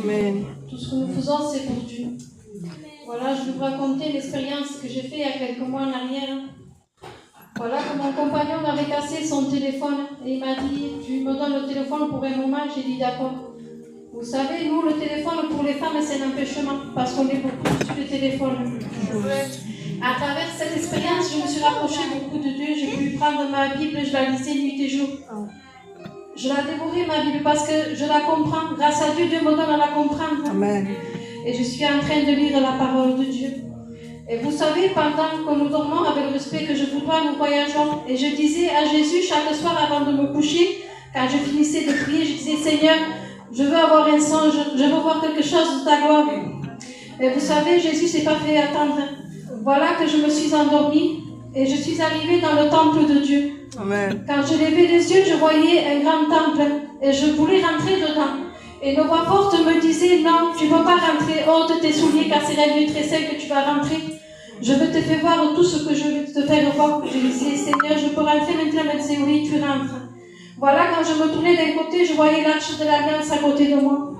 Amen. Tout ce que nous faisons, c'est pour Dieu. Voilà, je vais vous raconter l'expérience que j'ai faite il y a quelques mois en arrière. Voilà, que mon compagnon avait cassé son téléphone et il m'a dit, tu me donnes le téléphone pour un moment. J'ai dit d'accord. Vous savez, nous, le téléphone pour les femmes, c'est un empêchement parce qu'on est beaucoup sur le téléphone. À travers cette expérience, je me suis rapprochée beaucoup de Dieu. J'ai pu prendre ma Bible, je la lisais nuit et jour. Je la dévorais, ma Bible, parce que je la comprends. Grâce à Dieu, Dieu me donne à la comprendre. Amen. Et je suis en train de lire la parole de Dieu. Et vous savez, pendant que nous dormons, avec le respect que je vous dois, nous voyageons. Et je disais à Jésus, chaque soir avant de me coucher, quand je finissais de prier, je disais, Seigneur, je veux avoir un songe, je veux voir quelque chose de ta gloire. Et vous savez, Jésus ne s'est pas fait attendre. Voilà que je me suis endormie et je suis arrivée dans le temple de Dieu. Amen. Quand je levais les yeux, je voyais un grand temple et je voulais rentrer dedans. Et une voix forte me disait, non, tu ne peux pas rentrer, ôte tes souliers car c'est la nuit très sale que tu vas rentrer. Je veux te faire voir tout ce que je veux te faire voir. Je disais, Seigneur, je peux rentrer maintenant? Elle me disait, oui, tu rentres. Voilà, quand je me tournais d'un côté, je voyais l'arche de l'Alliance à côté de moi.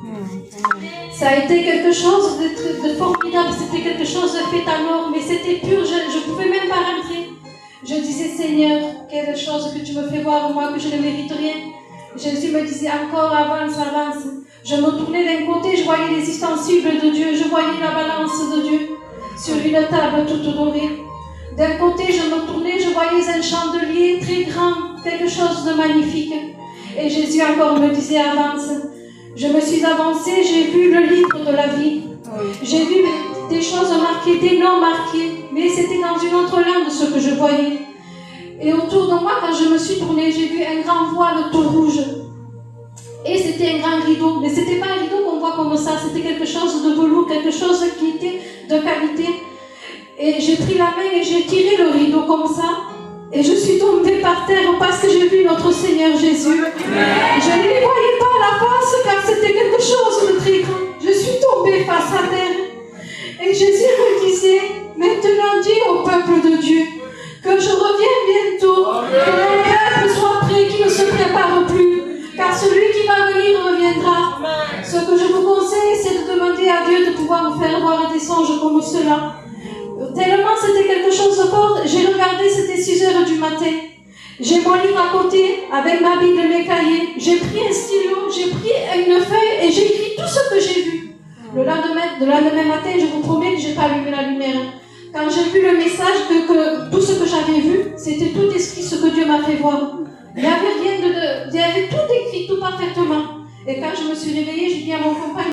Ça a été quelque chose de formidable, c'était quelque chose de fait en or, mais c'était pur, je ne pouvais même pas rentrer. Je disais, Seigneur, quelle chose que tu me fais voir, moi, que je ne mérite rien. Jésus me disait, encore avance, avance. Je me tournais d'un côté, je voyais les ustensiles de Dieu, je voyais la balance de Dieu sur une table toute dorée. D'un côté, je me tournais, je voyais un chandelier très grand, quelque chose de magnifique. Et Jésus encore me disait, avance. Je me suis avancée, j'ai vu le livre de la vie. J'ai vu des choses marquées, des noms marqués, mais c'était dans une autre langue ce que je voyais. Et autour de moi, quand je me suis tournée, j'ai vu un grand voile tout rouge. Et c'était un grand rideau, mais ce n'était pas un rideau qu'on voit comme ça, c'était quelque chose de velours, quelque chose qui était de qualité. Et j'ai pris la main et j'ai tiré le rideau comme ça. Et je suis tombée par terre parce que j'ai vu notre Seigneur Jésus. Je ne lui voyais pas la face car c'était quelque chose de très grand. Je suis tombée face à terre. Et Jésus me disait, maintenant dis au peuple de Dieu que je reviens bientôt, que mon peuple soit prêt, qu'il ne se prépare plus, car celui qui va venir reviendra. Ce que je vous conseille, c'est de demander à Dieu de pouvoir vous faire voir des songes comme cela. Tellement c'était quelque chose de fort, j'ai regardé, c'était 6h du matin. J'ai mon livre à côté, avec ma Bible et mes cahiers. J'ai pris un stylo, j'ai pris une feuille et j'ai écrit tout ce que j'ai vu. Le lendemain matin, je vous promets que je n'ai pas allumé la lumière. Quand j'ai vu le message, que tout ce que j'avais vu, c'était tout écrit, ce que Dieu m'a fait voir. Il y avait tout écrit, tout parfaitement. Et quand je me suis réveillée, j'ai dit à mon compagnon,